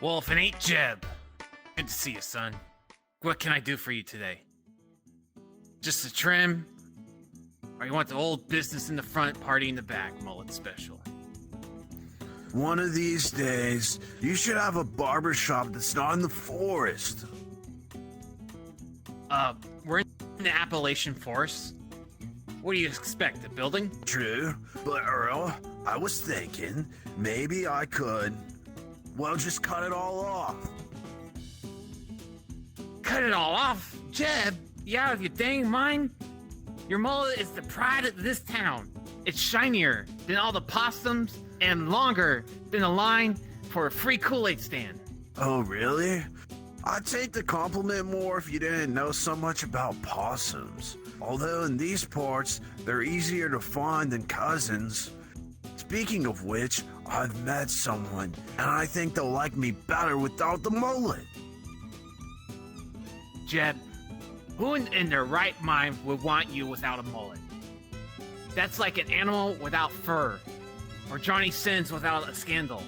Well, if it ain't Jeb, good to see you, son. What can I do for you today? Just a trim? Or you want the old business in the front, party in the back, mullet special? One of these days, you should have a barber shop that's not in the forest. We're in the Appalachian Forest. What do you expect, a building? True, but Earl, I was thinking maybe I could, well, just cut it all off. Cut it all off? Jeb, you out of your dang mind? Your mullet is the pride of this town. It's shinier than all the possums and longer than a line for a free Kool-Aid stand. Oh, really? I'd take the compliment more if you didn't know so much about possums. Although in these parts, they're easier to find than cousins. Speaking of which, I've met someone, and I think they'll like me better without the mullet. Jeb, who in their right mind would want you without a mullet? That's like an animal without fur, or Johnny Sins without a scandal,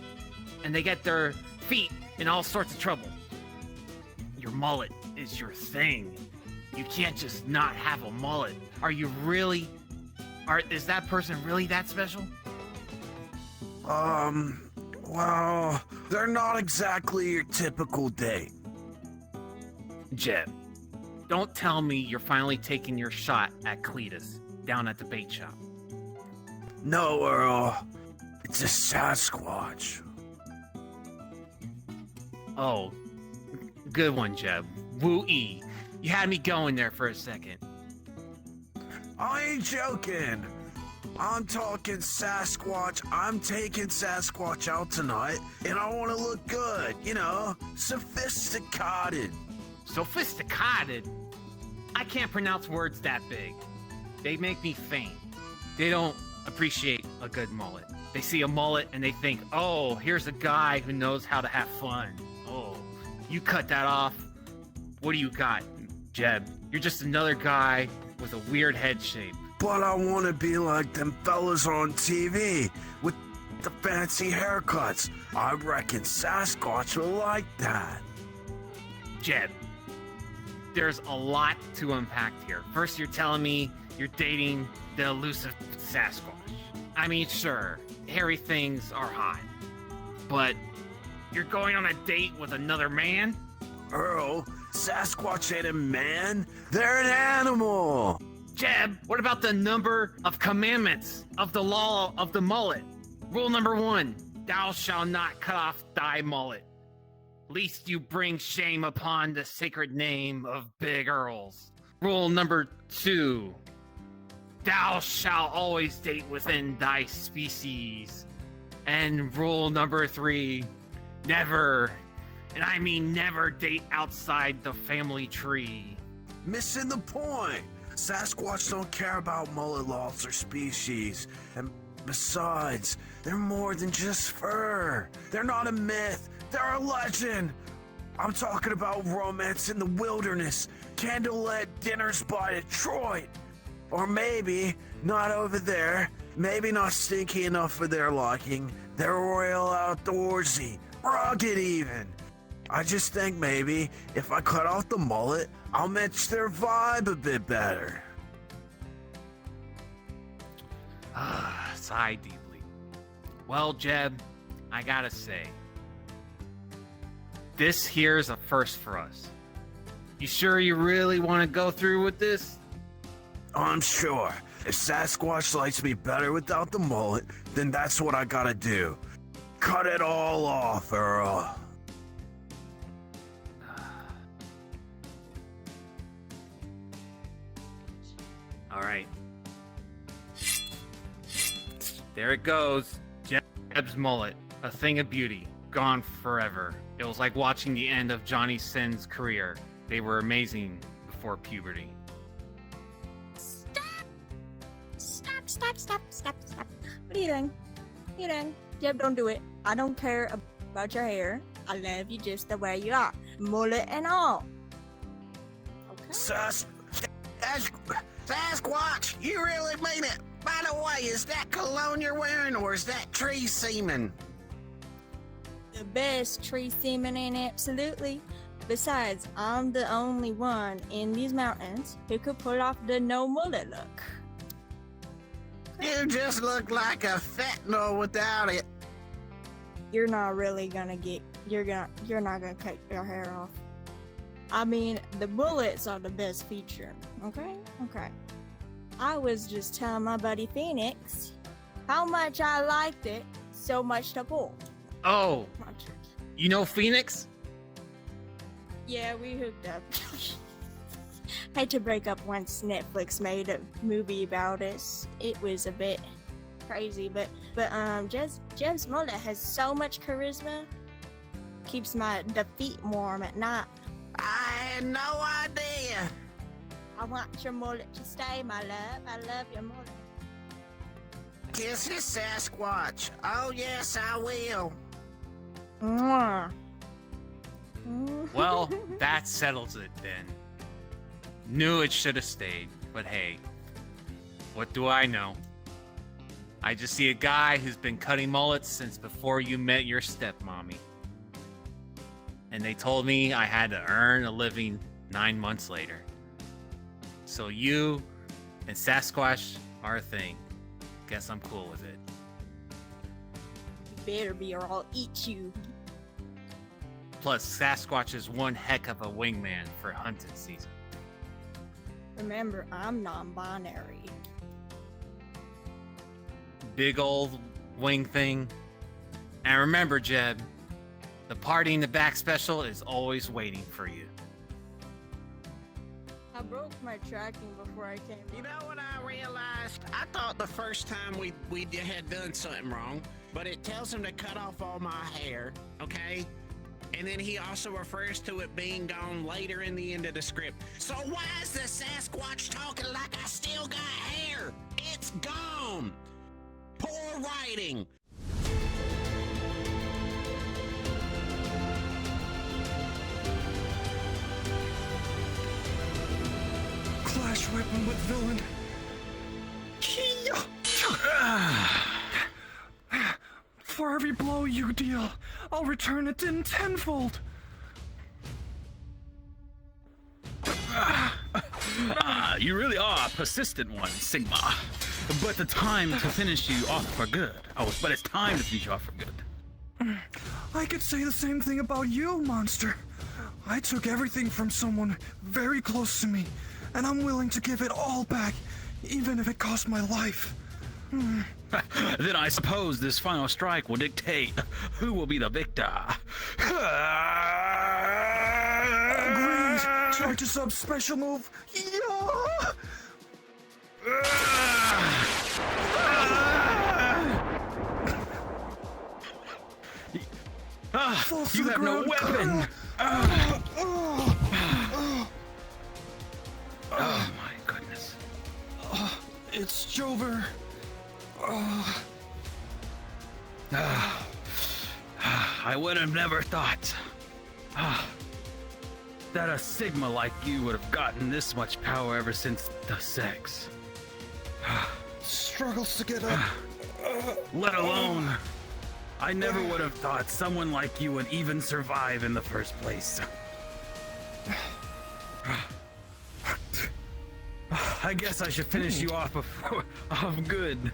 and they get their feet in all sorts of trouble. Your mullet is your thing. You can't just not have a mullet. Are you really? Is that person really that special? Well, they're not exactly your typical date. Jeb, don't tell me you're finally taking your shot at Cletus down at the bait shop. No, Earl. It's a Sasquatch. Oh, good one, Jeb. Woo-ee. You had me going there for a second. I ain't joking. I'm talking Sasquatch. I'm taking Sasquatch out tonight, and I want to look good, you know, sophisticated. Sophisticated? I can't pronounce words that big. They make me faint. They don't appreciate a good mullet. They see a mullet and they think, oh, here's a guy who knows how to have fun. Oh, you cut that off. What do you got, Jeb? You're just another guy with a weird head shape. But I want to be like them fellas on TV with the fancy haircuts. I reckon Sasquatch will like that. Jeb, there's a lot to unpack here. First, you're telling me you're dating the elusive Sasquatch. I mean, sure, hairy things are hot, but you're going on a date with another man? Earl, Sasquatch ain't a man. They're an animal. Jeb, what about the number of commandments of the law of the mullet? Rule number 1, thou shalt not cut off thy mullet, lest you bring shame upon the sacred name of Big Earls. Rule number 2, thou shalt always date within thy species. And rule number 3, never, and I mean never, date outside the family tree. Missing the point. Sasquatch don't care about mullet laws or species. And besides, they're more than just fur. They're not a myth. They're a legend. I'm talking about romance in the wilderness, candlelit dinners by Detroit. Or maybe not over there. Maybe not stinky enough for their liking. They're royal outdoorsy, rugged even. I just think maybe if I cut off the mullet, I'll match their vibe a bit better. Sigh deeply. Well, Jeb, I gotta say, this here's a first for us. You sure you really want to go through with this? I'm sure. If Sasquatch likes me better without the mullet, then that's what I gotta do. Cut it all off, Earl. All right. There it goes. Jeb's mullet, a thing of beauty, gone forever. It was like watching the end of Johnny Sin's career. They were amazing before puberty. Stop. What are you doing? Jeb, don't do it. I don't care about your hair. I love you just the way you are. Mullet and all. Okay? Sasquatch, you really mean it? By the way, is that cologne you're wearing, or is that tree semen? The best tree semen in absolutely. Besides, I'm the only one in these mountains who could pull off the no mullet look. You just look like a fentanyl without it. You're not really gonna get. You're not gonna cut your hair off. I mean, the bullets are the best feature. Okay. I was just telling my buddy Phoenix how much I liked it so much to pull. Oh, you know Phoenix? Yeah, we hooked up. Had to break up once Netflix made a movie about us. It was a bit crazy, but Jeb's mullet has so much charisma. Keeps the feet warm at night. I had no idea. I want your mullet to stay, my love. I love your mullet. Kiss his Sasquatch. Oh, yes, I will. Mwah. Well, that settles it then. Knew it should have stayed, but hey, what do I know? I just see a guy who's been cutting mullets since before you met your stepmommy. And they told me I had to earn a living 9 months later. So you and Sasquatch are a thing. Guess I'm cool with it. You better be or I'll eat you. Plus, Sasquatch is one heck of a wingman for hunting season. Remember, I'm non-binary. Big old wing thing. And remember, Jeb, the party in the back special is always waiting for you. I broke my tracking before I came. You know what I realized? I thought the first time we had done something wrong, but it tells him to cut off all my hair, okay? And then he also refers to it being gone later in the end of the script. So why is the Sasquatch talking like I still got hair? It's gone! Poor writing! Clash weapon with villain. For every blow you deal, I'll return it in tenfold. You really are a persistent one, Sigma. But the time to finish you off for good. Oh, but it's time to finish you off for good. I could say the same thing about you, monster. I took everything from someone very close to me, and I'm willing to give it all back, even if it cost my life. Then I suppose this final strike will dictate who will be the victor. Agreed. Charge a sub special move. Yeah! Fall to You the have no ground. weapon. Oh my goodness. It's Jover. I would have never thought that a Sigma like you would have gotten this much power ever since the sex. Struggles to get up. Let alone, I never would have thought someone like you would even survive in the first place. I guess I should finish you off before I'm good.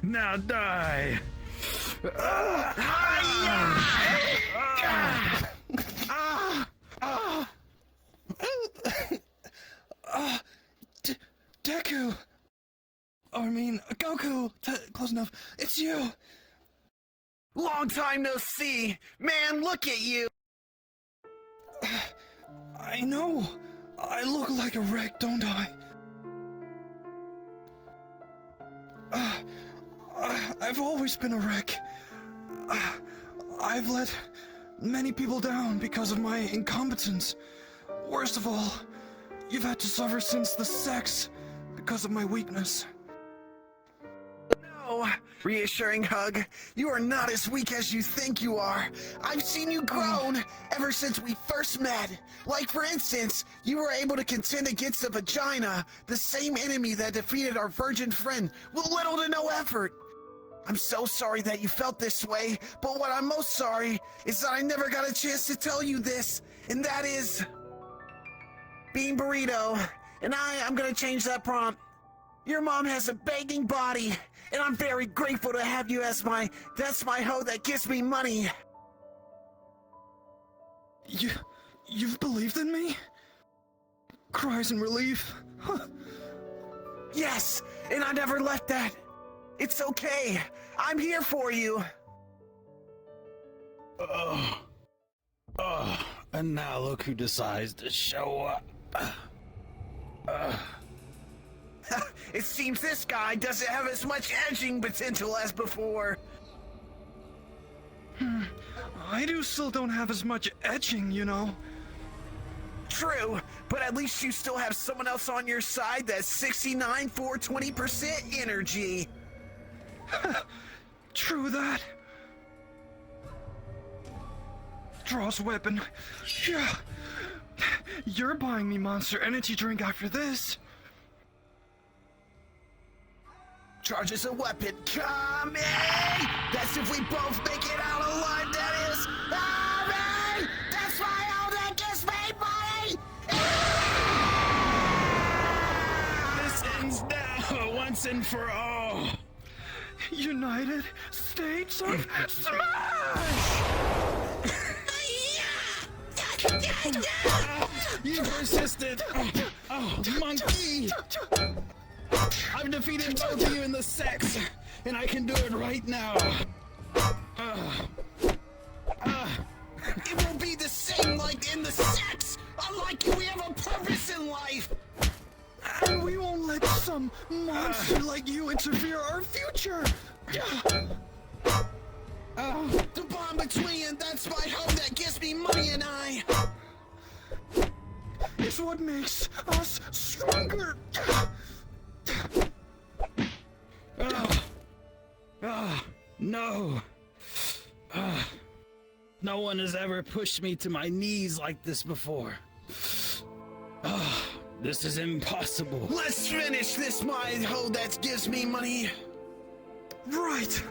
Now die. Deku. Goku. Close enough. It's you. Long time no see! Man, look at you! I know. I look like a wreck, don't I? I've always been a wreck. I've let many people down because of my incompetence. Worst of all, you've had to suffer since the sex because of my weakness. reassuring hug. You are not as weak as you think you are. I've seen you grown ever since we first met. Like, for instance, you were able to contend against the vagina, the same enemy that defeated our virgin friend with little to no effort. I'm so sorry that you felt this way, but what I'm most sorry is that I never got a chance to tell you this, and that is... Bean Burrito, and I'm gonna change that prompt. Your mom has a begging body, and I'm very grateful to have you as that's my hoe that gives me money. You've believed in me? Cries in relief. Huh. Yes, and I never left that. It's okay. I'm here for you. And now look who decides to show up. It seems this guy doesn't have as much edging potential as before. I still don't have as much edging, you know. True, but at least you still have someone else on your side that's 69 for 20% energy. True that. Draws weapon. Yeah. You're buying me Monster Energy drink after this. Charges a weapon coming! That's if we both make it out alive, that is! Coming! That's my own that gives me money! This ends now, once and for all. United States of Smash! You persisted! Oh, monkey! I've defeated both of you in the sex, and I can do it right now. It will be the same like in the sex! Unlike you, we have a purpose in life! And we won't let some monster like you interfere our future! The bond between, that's my hoe that gives me money and I... It's what makes us stronger! No. No one has ever pushed me to my knees like this before. This is impossible. Let's finish this, my hoe that gives me money. Right!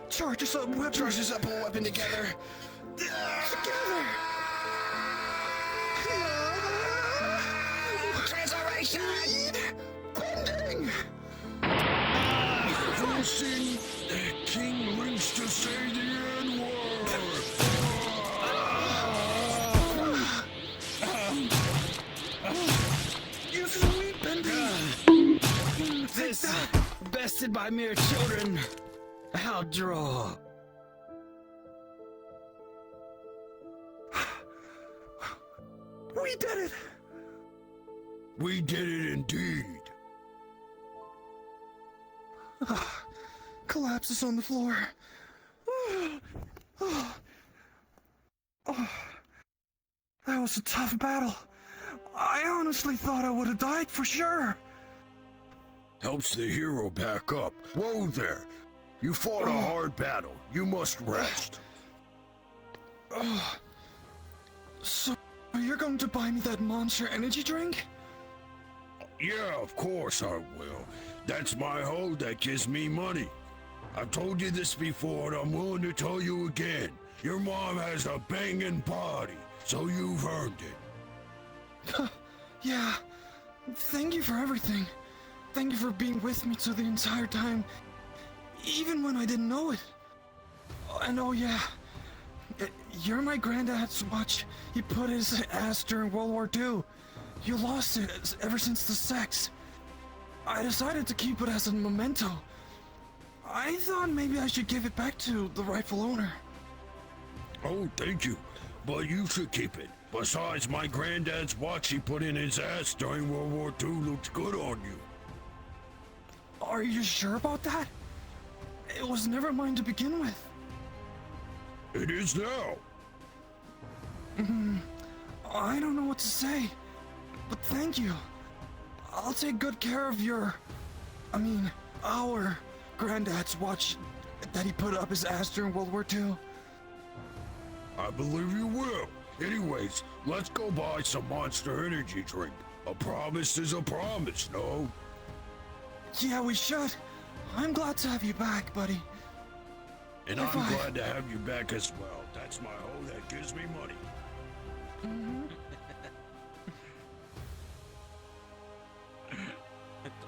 Charges up weapon! Charges up a weapon together. Together! Transformation! Bending! Forcing the king rings to say the N-word! Using a weed bending! This, bested by mere children. How draw. We did it! We did it indeed. Collapses on the floor. That was a tough battle. I honestly thought I would have died for sure. Helps the hero back up. Whoa there. You fought a hard battle. You must rest. So, you're going to buy me that Monster Energy drink? Yeah, of course I will. That's my hoe that gives me money. I've told you this before, and I'm willing to tell you again. Your mom has a banging body, so you've earned it. Yeah. Thank you for everything. Thank you for being with me through the entire time, even when I didn't know it. And oh yeah, you're my granddad's watch. He put his ass during World War II. You lost it ever since the sex. I decided to keep it as a memento. I thought maybe I should give it back to the rightful owner. Oh, thank you. But you should keep it. Besides, my granddad's watch he put in his ass during World War II looks good on you. Are you sure about that? It was never mine to begin with. It is now. I don't know what to say, but thank you. I'll take good care of your I mean, our granddad's watch that he put up his ass during World War II. I believe you will. Anyways, let's go buy some Monster Energy drink. A promise is a promise, no? Yeah, we should. I'm glad to have you back, buddy. And I'm glad to have you back as well. That's my hoe that gives me money.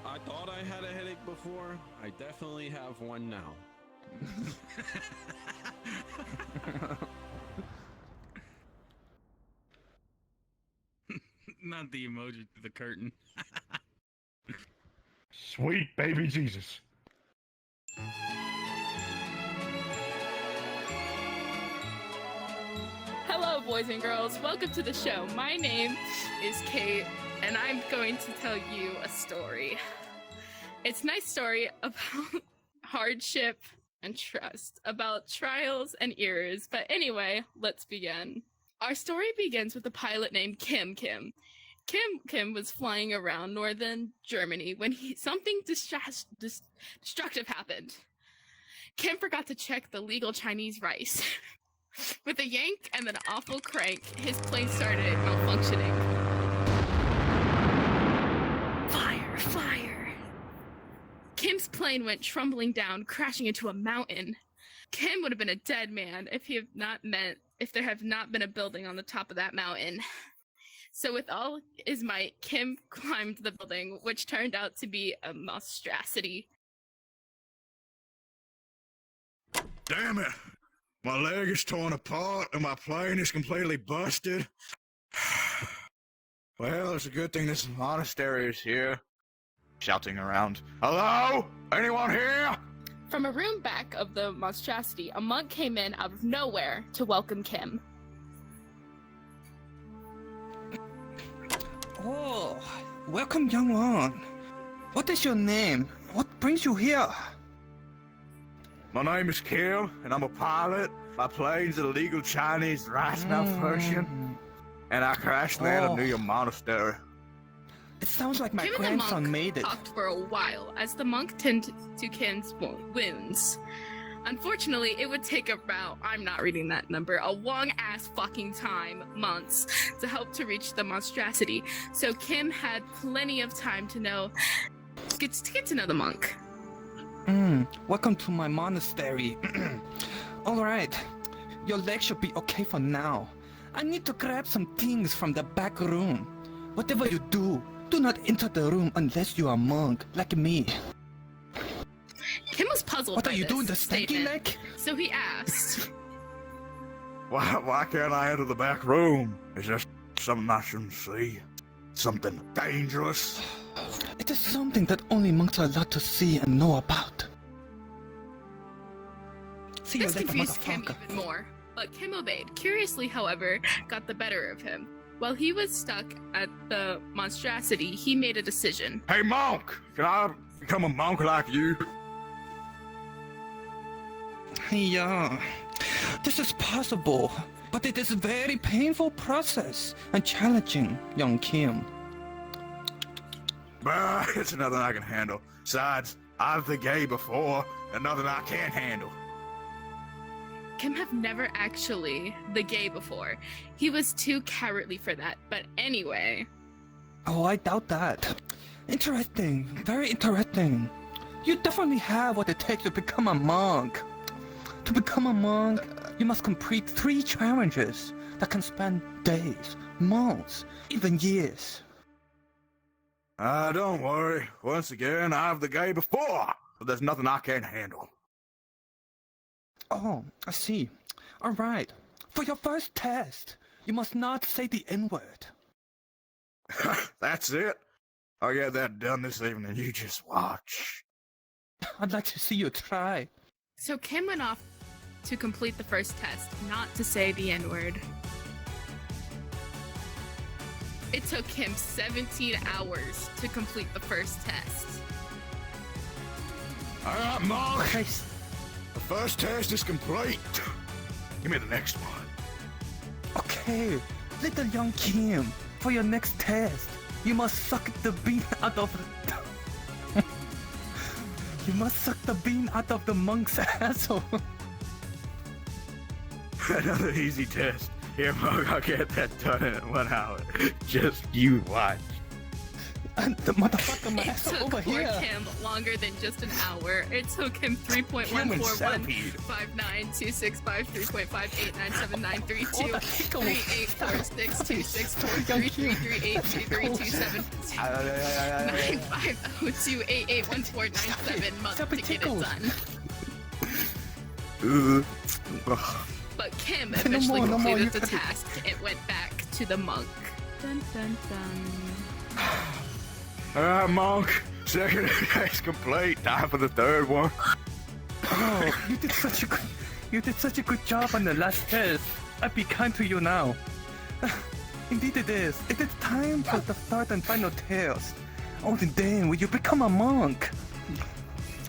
I thought I had a headache before. I definitely have one now. Not the emoji to the curtain. Sweet baby Jesus. Hello, boys and girls. Welcome to the show. My name is Kate, and I'm going to tell you a story. It's a nice story about hardship and trust, about trials and errors. But anyway, let's begin. Our story begins with a pilot named Kim. Kim was flying around northern Germany when something destructive happened. Kim forgot to check the legal Chinese rice. With a yank and an awful crank, his plane started malfunctioning. Fire! Kim's plane went tumbling down, crashing into a mountain. Kim would have been a dead man if there had not been a building on the top of that mountain. So with all his might, Kim climbed the building, which turned out to be a monstrosity. Damn it! My leg is torn apart and my plane is completely busted. Well, it's a good thing this monastery is here. Shouting around. Hello? Anyone here? From a room back of the monstrosity, a monk came in out of nowhere to welcome Kim. Oh, welcome, young one. What is your name? What brings you here? My name is Kim, and I'm a pilot. My plane's a legal Chinese rice malfunction, and I crash landed near your monastery. It sounds like my Kim and the grandson monk made it. talked for a while as the monk tended to Kim's wounds. Unfortunately, it would take about, I'm not reading that number, a long-ass fucking time, months, to help to reach the monstrosity. So Kim had plenty of time to get to know the monk. Welcome to my monastery. Alright, your leg should be okay for now. I need to grab some things from the back room. Whatever you do not enter the room unless you are a monk, like me. Kim was puzzled What by are you this doing, the stanky statement, leg? so he asked, Why can't I enter the back room? Is there something I shouldn't see? Something dangerous? It is something that only monks are allowed to see and know about. See This you later, confused Kim motherfucker. even more, but Kim obeyed. Curiously, however, got the better of him. While he was stuck at the monstrosity, he made a decision. Hey monk! Can I become a monk like you? Yeah, this is possible, but it is a very painful process and challenging, young Kim. Bah, it's nothing I can handle. Besides, I've the gay before, and nothing I can't handle. Kim had never actually the gay before. He was too cowardly for that, but anyway. Oh, I doubt that. Interesting, very interesting. You definitely have what it takes to become a monk. To become a monk, you must complete 3 challenges that can span days, months, even years. Don't worry. Once again, I've the gay before, but there's nothing I can't handle. Oh, I see. Alright. For your first test, you must not say the N-word. That's it? I'll get that done this evening. You just watch. I'd like to see you try. So Kim went off to complete the first test, not to say the N-word. It took him 17 hours to complete the first test. Alright, monk. Okay. The first test is complete. Give me the next one. Okay, little young Kim, for your next test, you must suck the beat out of You must suck the bean out of the monk's asshole. Another easy test. Here, Mug, I'll get that done in 1 hour. Just you watch. The motherfucker, my It asshole took over poor here. Kim longer than just an hour. It took him 3.141593289327932842881497 months to get it done. But Kim eventually completed the task and went back to the monk. Dun dun dun. Alright, Monk. Second task complete. Time for the third one. Oh, you did such a good job on the last test. I'll be kind to you now. Indeed it is. It is time for the third and final test. Only then will you become a monk.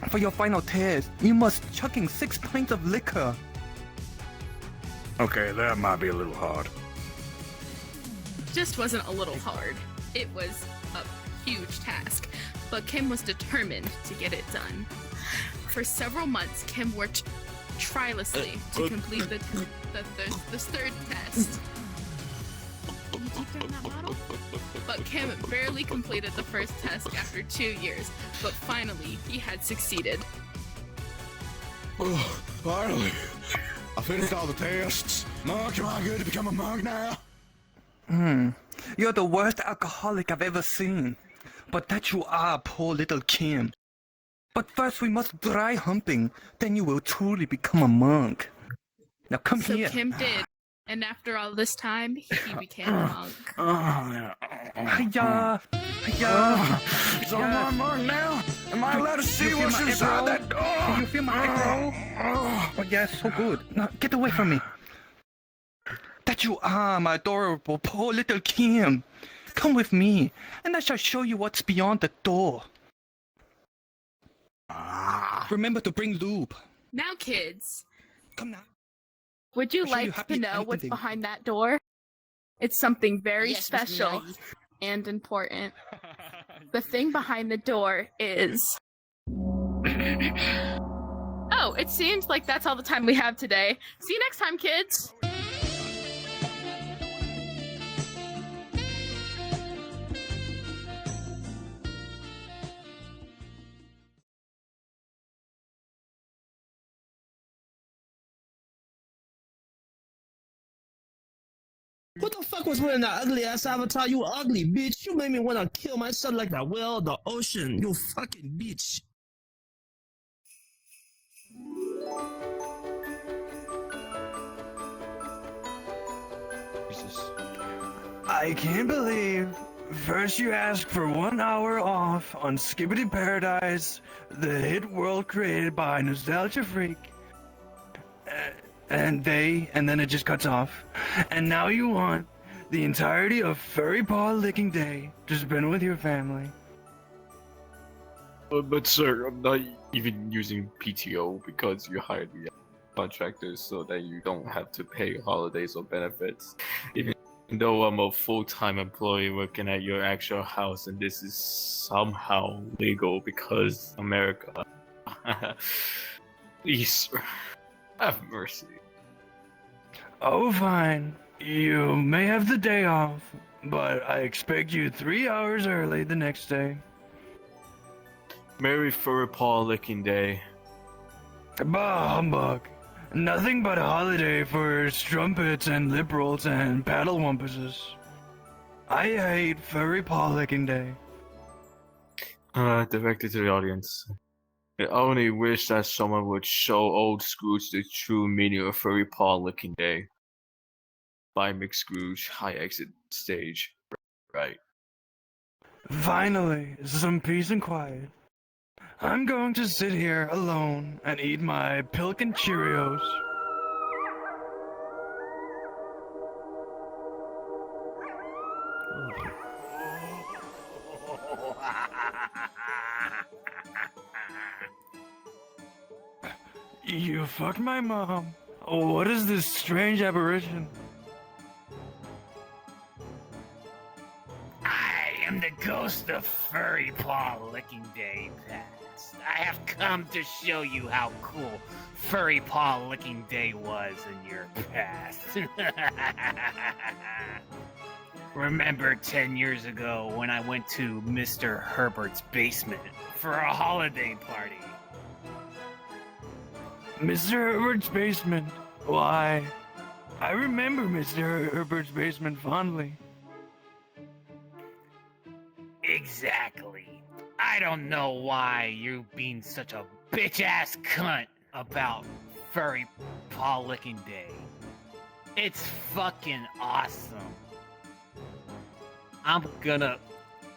For your final test, you must chugging 6 pints of liquor. Okay, that might be a little hard. Just wasn't a little hard. It was a huge task, but Kim was determined to get it done. For several months, Kim worked tirelessly to complete the third test. Can you take down that bottle? But Kim barely completed the first test after 2 years, but finally he had succeeded. Oh, finally. I finished all the tests. Monk, am I good to become a monk now? You're the worst alcoholic I've ever seen. But that you are, poor little Kim. But first we must dry humping, then you will truly become a monk. Now come So here. Kim did, and after all this time, he became a monk. Hiya! Hiya! So I'm a monk now? Am I allowed to see what's inside that door? Can you feel my egg roll? Oh yeah, so good. Now get away from me. That you are, my adorable poor little Kim. Come with me, and I shall show you what's beyond the door. Remember to bring lube. Now, kids, Come now. would you I'll show you like happy to know what's ending. behind that door? It's something very Yes, Miss special Miyagi. and important. The thing behind the door is... Oh, it seems like that's all the time we have today. See you next time, kids! What the fuck was wearing that ugly ass avatar? You ugly bitch. You made me want to kill myself like that whale of the ocean. You fucking bitch. I can't believe. First you ask for 1 hour off on Skibbity Paradise, the hit world created by Nostalgia Freak. And then it just cuts off. And now you want the entirety of Furry Paw Licking Day to spend with your family. But sir, I'm not even using PTO because you hired me as contractors so that you don't have to pay holidays or benefits. Even though I'm a full-time employee working at your actual house, and this is somehow legal because America. Please, sir, have mercy. Oh, fine. You may have the day off, but I expect you 3 hours early the next day. Merry Furry Paw Licking Day. Bah, humbug. Nothing but a holiday for strumpets and liberals and paddlewumpuses. I hate Furry Paw Licking Day. Directed to the audience. I only wish that someone would show old Scrooge the true meaning of Furry Paw Licking Day. By Mick Scrooge, high exit stage. Right. Finally, some peace and quiet. I'm going to sit here alone and eat my Pilkin Cheerios. You fucked my mom. What is this strange aberration? I am the ghost of Furry Paw Licking Day past. I have come to show you how cool Furry Paw Licking Day was in your past. Remember 10 years ago when I went to Mr. Herbert's basement for a holiday party? Mr. Herbert's basement. Why? I remember Mr. Herbert's basement fondly. Exactly. I don't know why you're being such a bitch-ass cunt about Furry Paw Licking Day. It's fucking awesome. I'm gonna...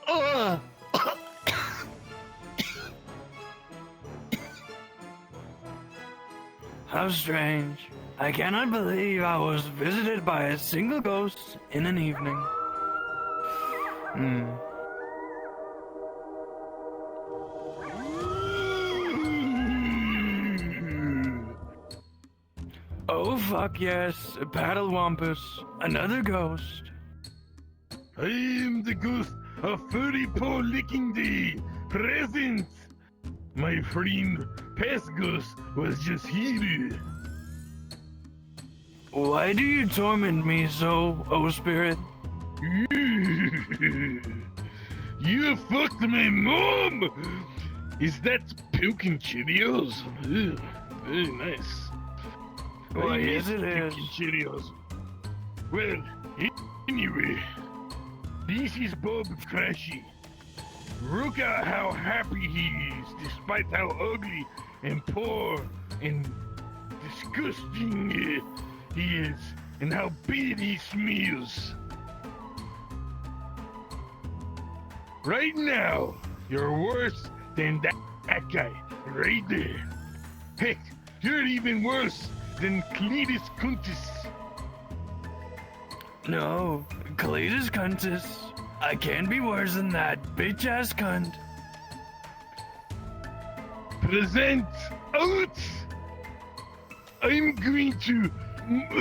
Ugh! How strange. I cannot believe I was visited by a single ghost in an evening. Oh fuck yes, a paddle wampus, another ghost. I am the ghost of Furry Paw Licking Day. Present! My friend past ghost was just here. Why do you torment me so, oh spirit? You fucked my mom! Is that puking Cheerios? Ew, very nice. Why, yes miss it is. puking Cheerios. Well, anyway, this is Bob Crashy. Look at how happy he is, despite how ugly and poor and disgusting he is, and how bad he smells. Right now, you're worse than that guy right there. Heck, you're even worse than Cletus Kuntis. No, Cletus Cuntus. I can't be worse than that bitch-ass cunt. Present out! I'm going to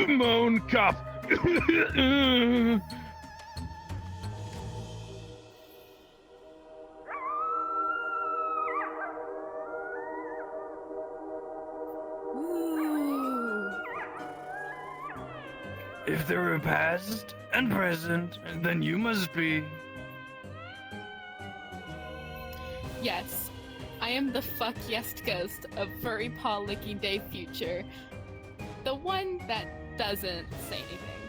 moan cough. If there are past and present, then you must be. Yes, I am the fuck yes ghost of Furry Paw Licking Day future. The one that doesn't say anything.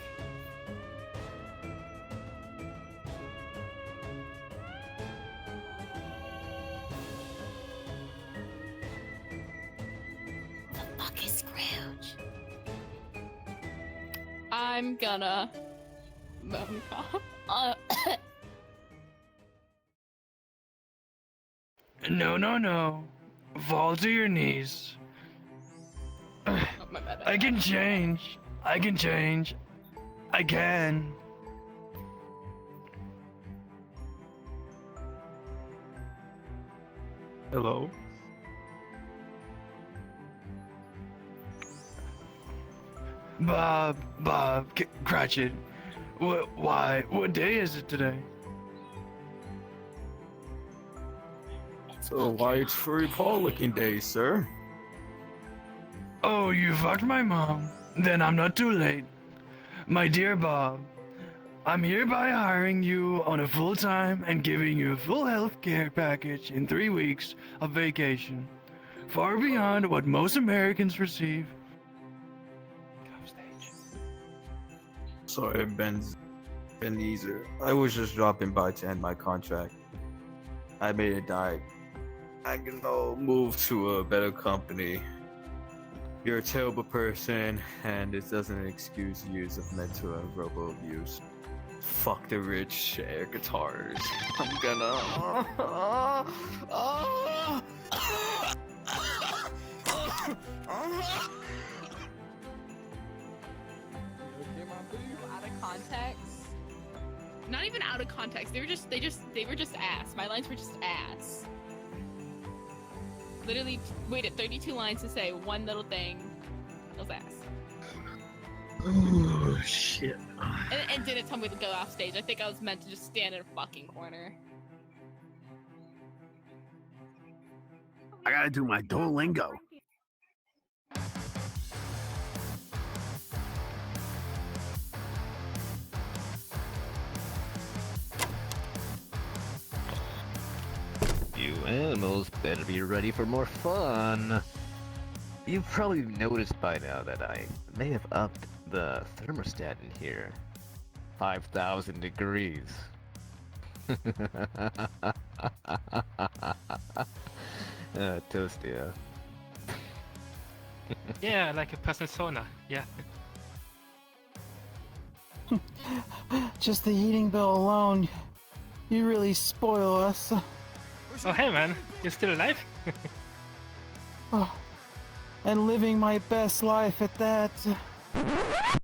The fuck is Scrooge? I'm gonna moan cough. No, no, no. Fall to your knees. My bad. I can change. I can change. I can. Hello? Bob, Cratchit. Why? What day is it today? So why it's Furry Paw Licking Day, sir? Oh, you fucked my mom. Then I'm not too late. My dear Bob, I'm hereby hiring you on a full-time and giving you a full health care package in 3 weeks of vacation. Far beyond what most Americans receive. Sorry, Ebenezer. I was just dropping by to end my contract. I made it die. I can now move to a better company. You're a terrible person, and it doesn't excuse years of mental and verbal abuse. Fuck the rich air guitars. I'm gonna. Out of context. Not even out of context. They were just ass. My lines were just ass. Literally waited 32 lines to say one little thing. It was ass. Oh shit. And didn't tell me to go off stage. I think I was meant to just stand in a fucking corner. I gotta do my Duolingo. You animals better be ready for more fun. You've probably noticed by now that I may have upped the thermostat in here. 5,000 degrees. Toasty, Yeah, like a personal sauna. Yeah. Just the heating bill alone, you really spoil us. Oh, hey man, you're still alive? Oh, and living my best life at that.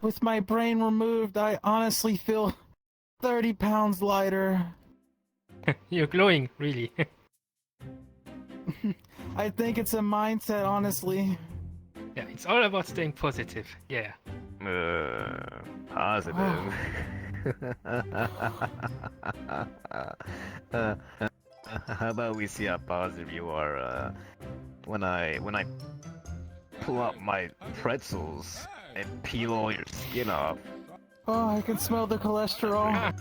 With my brain removed, I honestly feel 30 pounds lighter. You're glowing, really. I think it's a mindset, honestly. Yeah, it's all about staying positive. Yeah. Positive. How about we see how positive you are, when I pull out my pretzels and peel all your skin off. Oh, I can smell the cholesterol.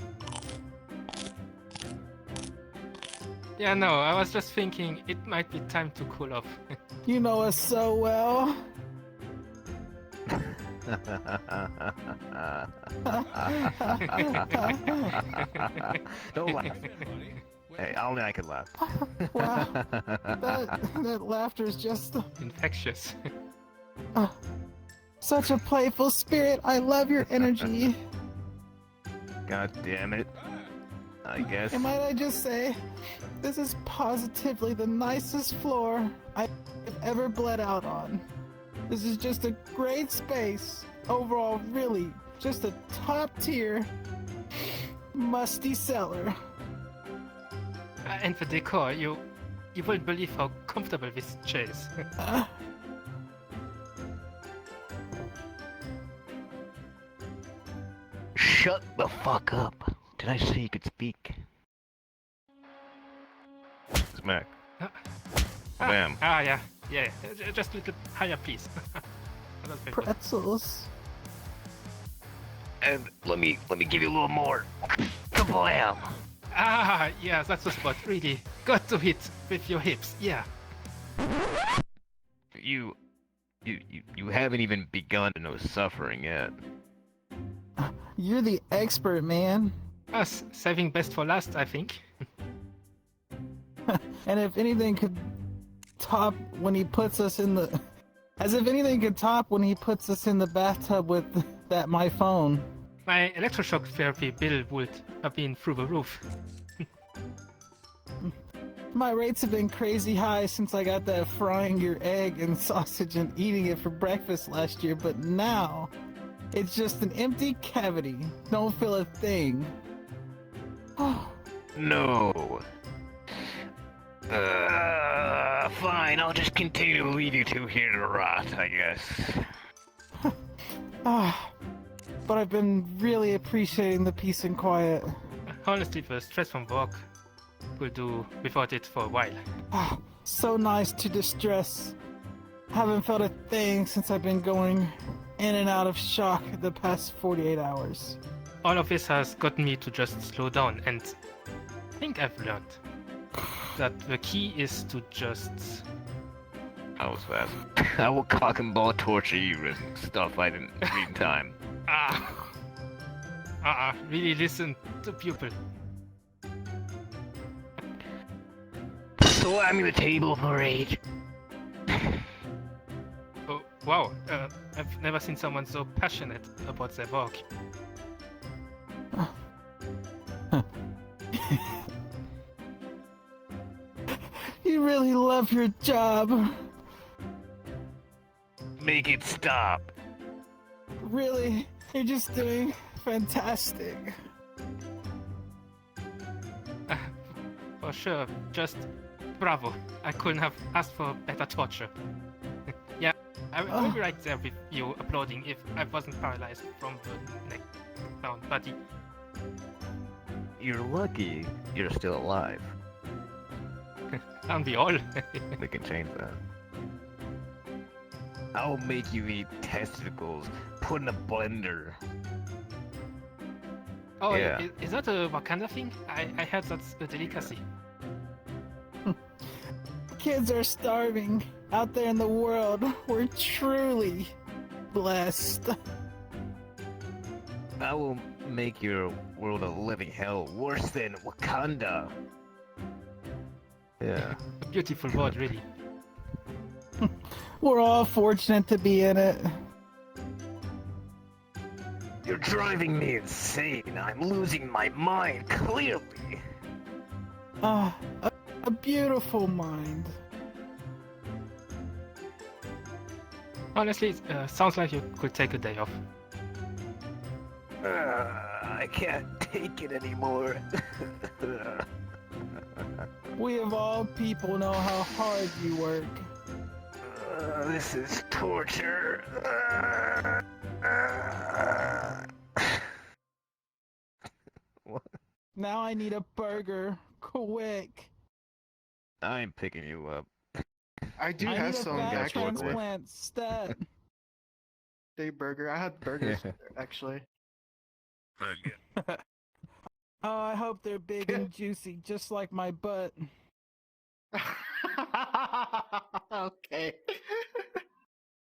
Yeah, no, I was just thinking it might be time to cool off. You know us so well. Don't laugh. Hey, only I can laugh. Wow, that laughter's just infectious. Such a playful spirit. I love your energy. God damn it. I guess. And might I just say, this is positively the nicest floor I've ever bled out on. This is just a great space. Overall, really, just a top tier, musty cellar. And the decor, you won't believe how comfortable this chair is. Shut the fuck up. Did I say you could speak? Smack. Bam. Yeah. Just a little higher, please. Pretzels. And let me give you a little more. Kablam! Yeah, that's the spot. Really, got to hit with your hips. Yeah. You haven't even begun to know suffering yet. You're the expert, man. Us saving best for last, I think. And if anything could top when he puts us in the... As if anything could top when he puts us in the bathtub with that my phone. My electroshock therapy bill would have been through the roof. My rates have been crazy high since I got that frying your egg and sausage and eating it for breakfast last year, but now it's just an empty cavity. Don't feel a thing. No. Fine, I'll just continue to leave you two here to rot, I guess. But I've been really appreciating the peace and quiet. Honestly, the stress from work will do without it for a while. So nice to distress. Haven't felt a thing since I've been going in and out of shock the past 48 hours. All of this has gotten me to just slow down, and I think I've learned that the key is to just... How was that? I will cock and ball torture you with stuff I didn't read in time. Really listen to pupil. Slam the table for age. Oh, wow. I've never seen someone so passionate about their work. You really love your job. Make it stop. Really? You're just doing fantastic. For sure. Just bravo. I couldn't have asked for better torture. Yeah, I will be right there with you uploading if I wasn't paralyzed from the neck down, buddy. You're lucky you're still alive. Aren't we all? We can change that. I'll make you eat testicles put in a blender. Oh, yeah. Is that a Wakanda thing? I heard that's a delicacy. Kids are starving out there in the world. We're truly blessed. I will make your world a living hell worse than Wakanda. Yeah. A beautiful word, really. We're all fortunate to be in it. You're driving me insane. I'm losing my mind, clearly. A beautiful mind. Honestly, it sounds like you could take a day off. I can't take it anymore. We of all people know how hard you work. This is torture. What? Now I need a burger. Quick. I'm picking you up. I do I have need a some fat actually. transplant stat. Day burger. I had burgers actually. Oh, I hope they're big and juicy, just like my butt. Okay.